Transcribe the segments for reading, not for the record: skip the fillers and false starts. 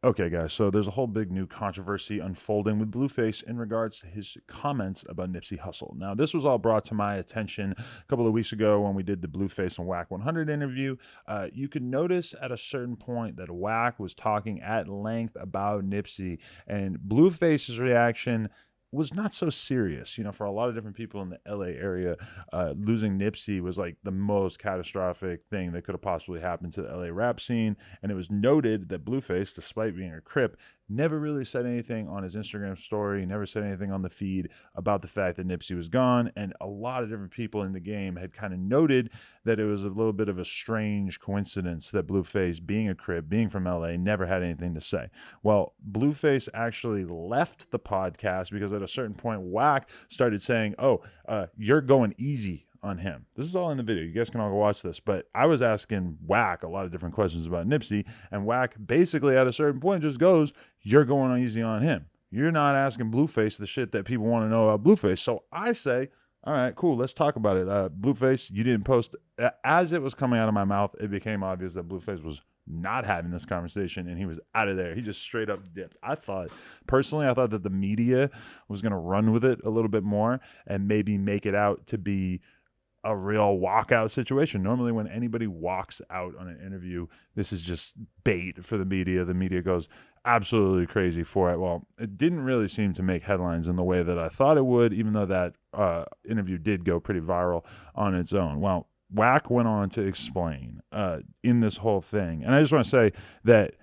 Okay, guys, so there's a whole big new controversy unfolding with Blueface in regards to his comments about Nipsey Hussle. Now, this was all brought to my attention a couple of weeks ago when we did the Blueface and Wack 100 interview. You could notice at a certain point that Wack was talking at length about Nipsey, and Blueface's reaction was not so serious. For a lot of different people in the LA area, losing Nipsey was like the most catastrophic thing that could have possibly happened to the LA rap scene. And it was noted that Blueface, despite being a Crip, never really said anything on his Instagram story, never said anything on the feed about the fact that Nipsey was gone. And a lot of different people in the game had kind of noted that it was a little bit of a strange coincidence that Blueface, being a Crip, being from LA, never had anything to say. Well, Blueface actually left the podcast because at a certain point, Wack started saying, you're going easy on him. This is all in the video. You guys can all go watch this. But I was asking Wack a lot of different questions about Nipsey, and Wack basically at a certain point just goes, you're going easy on him. You're not asking Blueface the shit that people want to know about Blueface. So I say, all right, cool, let's talk about it. Blueface, you didn't post. As it was coming out of my mouth, it became obvious that Blueface was not having this conversation, and he was out of there. He just straight up dipped. I thought that the media was going to run with it a little bit more and maybe make it out to be a real walkout situation. Normally when anybody walks out on an interview, this is just bait for the media. The media goes absolutely crazy for it. Well, it didn't really seem to make headlines in the way that I thought it would, even though that interview did go pretty viral on its own. Well, Wack went on to explain in this whole thing, and I just want to say that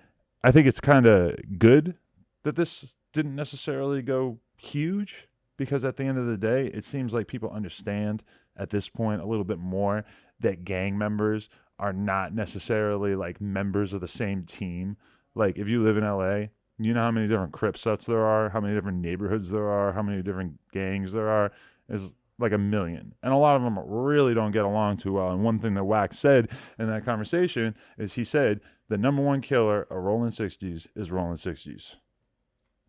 I think it's kind of good that this didn't necessarily go huge, because at the end of the day, it seems like people understand at this point a little bit more that gang members are not necessarily like members of the same team. Like if you live in LA, you know how many different Crip sets there are, how many different neighborhoods there are, how many different gangs there are. Is like a million. And a lot of them really don't get along too well. And one thing that Wack said in that conversation is he said the number one killer of Rolling 60s is Rolling 60s.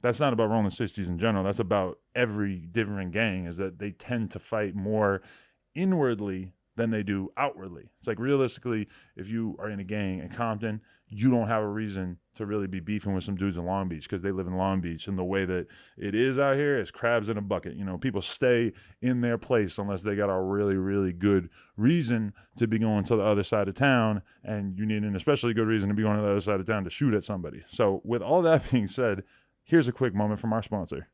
That's not about Rolling 60s in general. That's about every different gang, is that they tend to fight more inwardly than they do outwardly. It's like realistically, if you are in a gang in Compton, you don't have a reason to really be beefing with some dudes in Long Beach because they live in Long Beach. And the way that it is out here is crabs in a bucket. People stay in their place unless they got a really, really good reason to be going to the other side of town. And you need an especially good reason to be going to the other side of town to shoot at somebody. So with all that being said, here's a quick moment from our sponsor.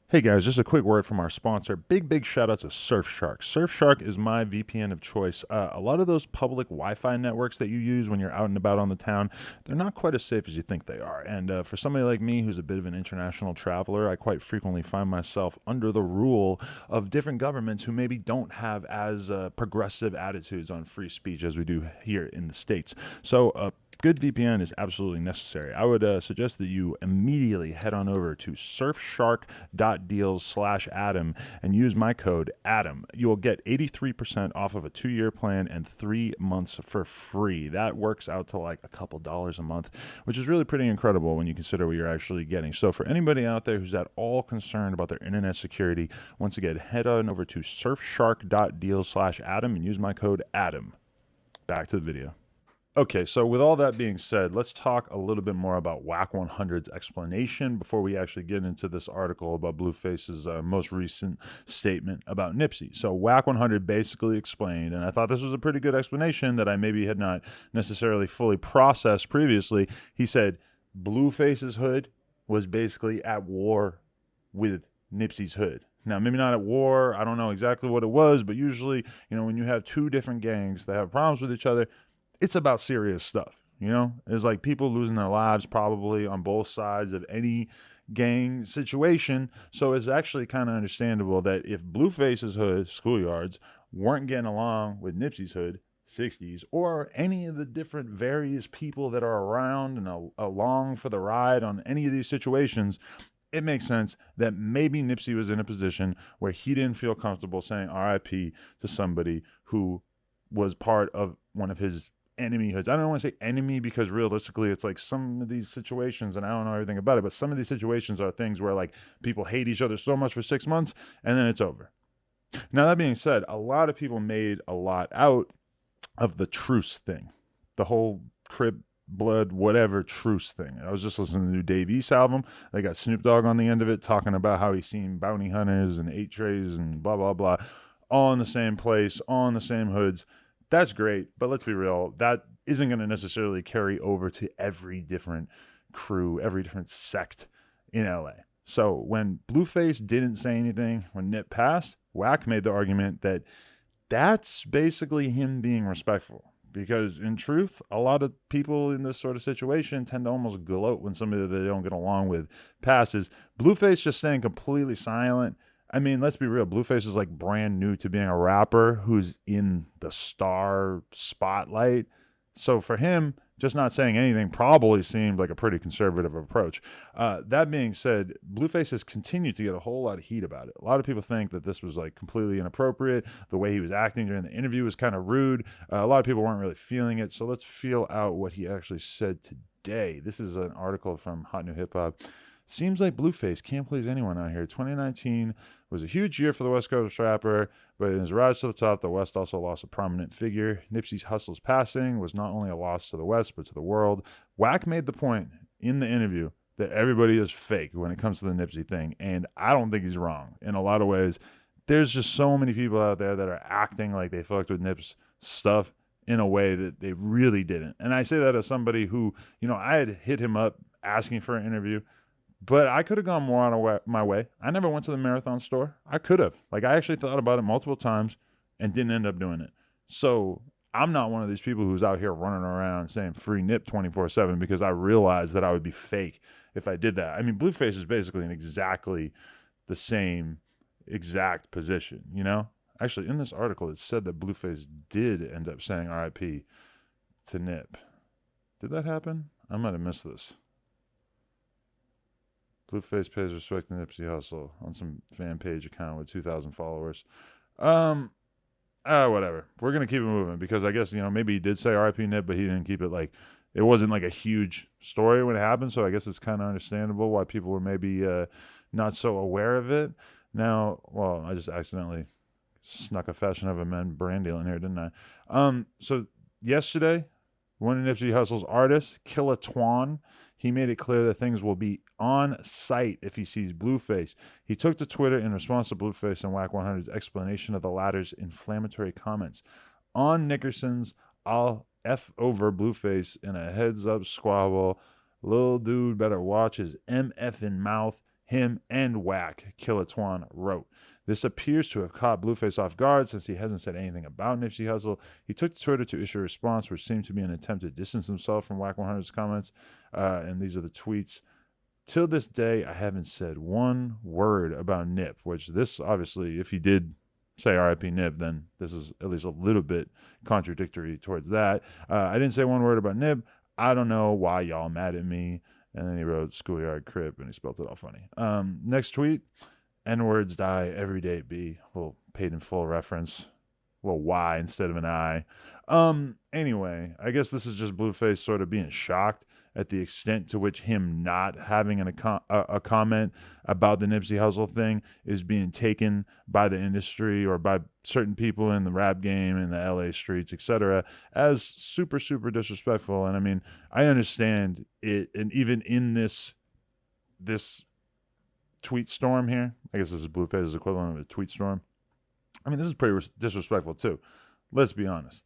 Hey guys, just a quick word from our sponsor. Big shout out to Surfshark. Surfshark is my VPN of choice. A lot of those public Wi-Fi networks that you use when you're out and about on the town, they're not quite as safe as you think they are. And for somebody like me who's a bit of an international traveler, I quite frequently find myself under the rule of different governments who maybe don't have as progressive attitudes on free speech as we do here in the States. So good VPN is absolutely necessary. I would suggest that you immediately head on over to surfshark.deals/Adam and use my code ADAM. You will get 83% off of a 2-year plan and 3 months for free. That works out to like a couple dollars a month, which is really pretty incredible when you consider what you're actually getting. So for anybody out there who's at all concerned about their internet security, once again, head on over to surfshark.deals/Adam and use my code ADAM. Back to the video. Okay, so with all that being said, let's talk a little bit more about Wack 100's explanation before we actually get into this article about Blueface's most recent statement about Nipsey. So Wack 100 basically explained, and I thought this was a pretty good explanation that I maybe had not necessarily fully processed previously. He said Blueface's hood was basically at war with Nipsey's hood. Now, maybe not at war. I don't know exactly what it was, but usually, when you have two different gangs that have problems with each other, it's about serious stuff. It's like people losing their lives probably on both sides of any gang situation. So it's actually kind of understandable that if Blueface's hood, schoolyards, weren't getting along with Nipsey's hood, 60s, or any of the different various people that are around and along for the ride on any of these situations, it makes sense that maybe Nipsey was in a position where he didn't feel comfortable saying RIP to somebody who was part of one of his enemy hoods. I don't want to say enemy because realistically it's like some of these situations, and I don't know everything about it, but some of these situations are things where like people hate each other so much for 6 months and then it's over. Now, that being said, a lot of people made a lot out of the truce thing, the whole Crip blood, whatever truce thing. I was just listening to the new Dave East album. They got Snoop Dogg on the end of it talking about how he's seen bounty hunters and 8 trays and blah, blah, blah, all in the same place, all in the same hoods. That's great, but let's be real. That isn't going to necessarily carry over to every different crew, every different sect in LA. So when Blueface didn't say anything when Nip passed, Wack made the argument that that's basically him being respectful. Because in truth, a lot of people in this sort of situation tend to almost gloat when somebody that they don't get along with passes. Blueface just staying completely silent. I mean, let's be real. Blueface is like brand new to being a rapper who's in the star spotlight. So for him, just not saying anything probably seemed like a pretty conservative approach. That being said, Blueface has continued to get a whole lot of heat about it. A lot of people think that this was like completely inappropriate. The way he was acting during the interview was kind of rude. A lot of people weren't really feeling it. So let's feel out what he actually said today. This is an article from Hot New Hip Hop. Seems like Blueface can't please anyone out here. 2019 was a huge year for the West Coast rapper, but in his rise to the top, the West also lost a prominent figure. Nipsey Hussle's passing was not only a loss to the West, but to the world. Wack made the point in the interview that everybody is fake when it comes to the Nipsey thing, and I don't think he's wrong. In a lot of ways, there's just so many people out there that are acting like they fucked with Nip's stuff in a way that they really didn't. And I say that as somebody who, I had hit him up asking for an interview, but I could have gone more on my way. I never went to the Marathon store. I could have. I actually thought about it multiple times and didn't end up doing it. So I'm not one of these people who's out here running around saying free Nip 24/7 because I realized that I would be fake if I did that. I mean, Blueface is basically in exactly the same exact position, Actually, in this article, it said that Blueface did end up saying RIP to Nip. Did that happen? I might have missed this. Blueface pays respect to Nipsey Hussle on some fan page account with 2,000 followers. Whatever. We're going to keep it moving because I guess, maybe he did say RIP Nip, but he didn't keep it it wasn't a huge story when it happened. So I guess it's kind of understandable why people were maybe not so aware of it. Now, well, I just accidentally snuck a Fashion of a Men brand deal in here, didn't I? So yesterday, one of Nipsey Hussle's artists, Killa Twan, he made it clear that things will be on site if he sees Blueface. He took to Twitter in response to Blueface and Wack 100's explanation of the latter's inflammatory comments. On Nickerson's I'll F over Blueface in a heads-up squabble. Lil dude better watch his MFing mouth, him and Wack, Killa Twan wrote. This appears to have caught Blueface off guard since he hasn't said anything about Nipsey Hussle. He took to Twitter to issue a response, which seemed to be an attempt to distance himself from Wack 100's comments. And these are the tweets. Till this day, I haven't said one word about Nip, which this obviously, if he did say RIP Nip, then this is at least a little bit contradictory towards that. I didn't say one word about Nip. I don't know why y'all mad at me. And then he wrote Schoolyard Crip, and he spelled it all funny. Next tweet. N-words die every day, B. A little paid in full reference. A little Y instead of an I. Anyway, I guess this is just Blueface sort of being shocked at the extent to which him not having a comment about the Nipsey Hussle thing is being taken by the industry or by certain people in the rap game, in the LA streets, etc., as super, super disrespectful. And I mean, I understand it, and even in this tweet storm here, I guess this is Blueface's equivalent of a tweet storm. I mean, this is pretty disrespectful too. Let's be honest.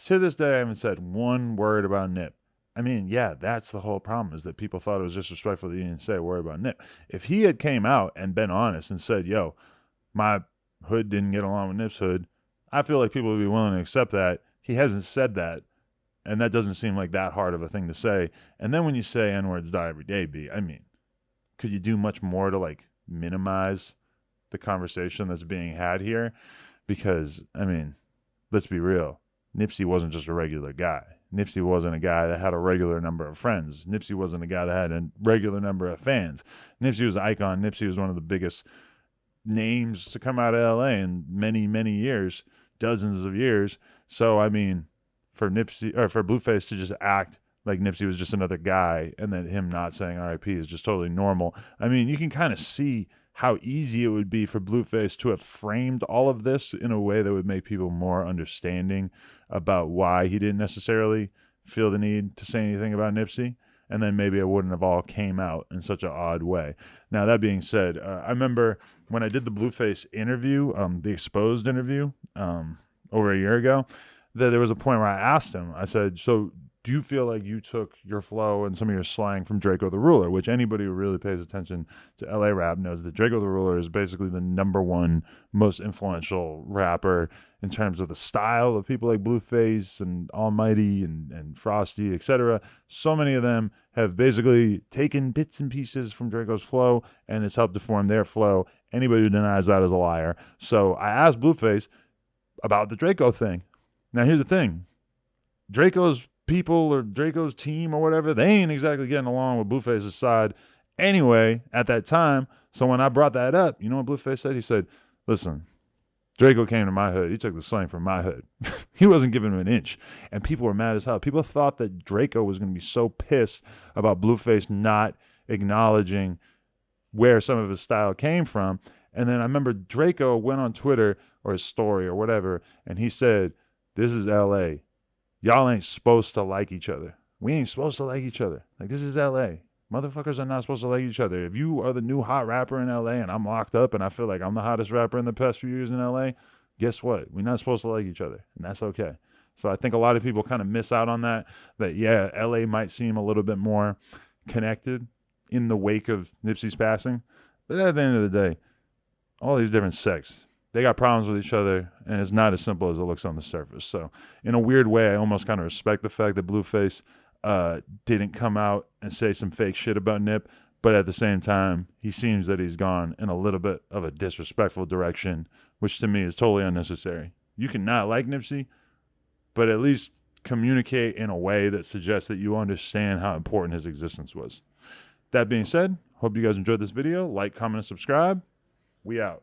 To this day, I haven't said one word about Nip. I mean, yeah, that's the whole problem, is that people thought it was disrespectful that he didn't say a word about Nip. If he had came out and been honest and said, yo, my hood didn't get along with Nip's hood, I feel like people would be willing to accept that. He hasn't said that, and that doesn't seem like that hard of a thing to say. And then when you say N-words die every day, B, I mean, could you do much more to minimize the conversation that's being had here? Because, I mean, let's be real. Nipsey wasn't just a regular guy. Nipsey wasn't a guy that had a regular number of friends. Nipsey wasn't a guy that had a regular number of fans. Nipsey was an icon. Nipsey was one of the biggest names to come out of LA in many, many years, dozens of years. So, I mean, for Blueface to just act like Nipsey was just another guy and then him not saying RIP is just totally normal. I mean, you can kind of see how easy it would be for Blueface to have framed all of this in a way that would make people more understanding about why he didn't necessarily feel the need to say anything about Nipsey, and then maybe it wouldn't have all came out in such an odd way. Now, that being said, I remember when I did the Blueface interview, the Exposed interview, over a year ago, that there was a point where I asked him, I said, so do you feel like you took your flow and some of your slang from Draco the Ruler, which anybody who really pays attention to LA rap knows that Draco the Ruler is basically the #1 most influential rapper in terms of the style of people like Blueface and Almighty and Frosty, etc. So many of them have basically taken bits and pieces from Draco's flow, and it's helped to form their flow. Anybody who denies that is a liar. So I asked Blueface about the Draco thing. Now, here's the thing. Draco's people or Draco's team or whatever, they ain't exactly getting along with Blueface's side anyway at that time. So when I brought that up, you know what Blueface said? He said, listen, Draco came to my hood. He took the slang from my hood. He wasn't giving him an inch. And people were mad as hell. People thought that Draco was going to be so pissed about Blueface not acknowledging where some of his style came from. And then I remember Draco went on Twitter or his story or whatever, and he said, this is LA. Y'all ain't supposed to like each other. We ain't supposed to like each other. Like, this is LA. Motherfuckers are not supposed to like each other. If you are the new hot rapper in LA and I'm locked up and I feel like I'm the hottest rapper in the past few years in LA, guess what? We're not supposed to like each other, and that's okay. So I think a lot of people kind of miss out on that yeah, LA might seem a little bit more connected in the wake of Nipsey's passing. But at the end of the day, all these different sects, they got problems with each other, and it's not as simple as it looks on the surface. So in a weird way, I almost kind of respect the fact that Blueface didn't come out and say some fake shit about Nip, but at the same time, he seems that he's gone in a little bit of a disrespectful direction, which to me is totally unnecessary. You can not like Nipsey, but at least communicate in a way that suggests that you understand how important his existence was. That being said, hope you guys enjoyed this video. Like, comment, and subscribe. We out.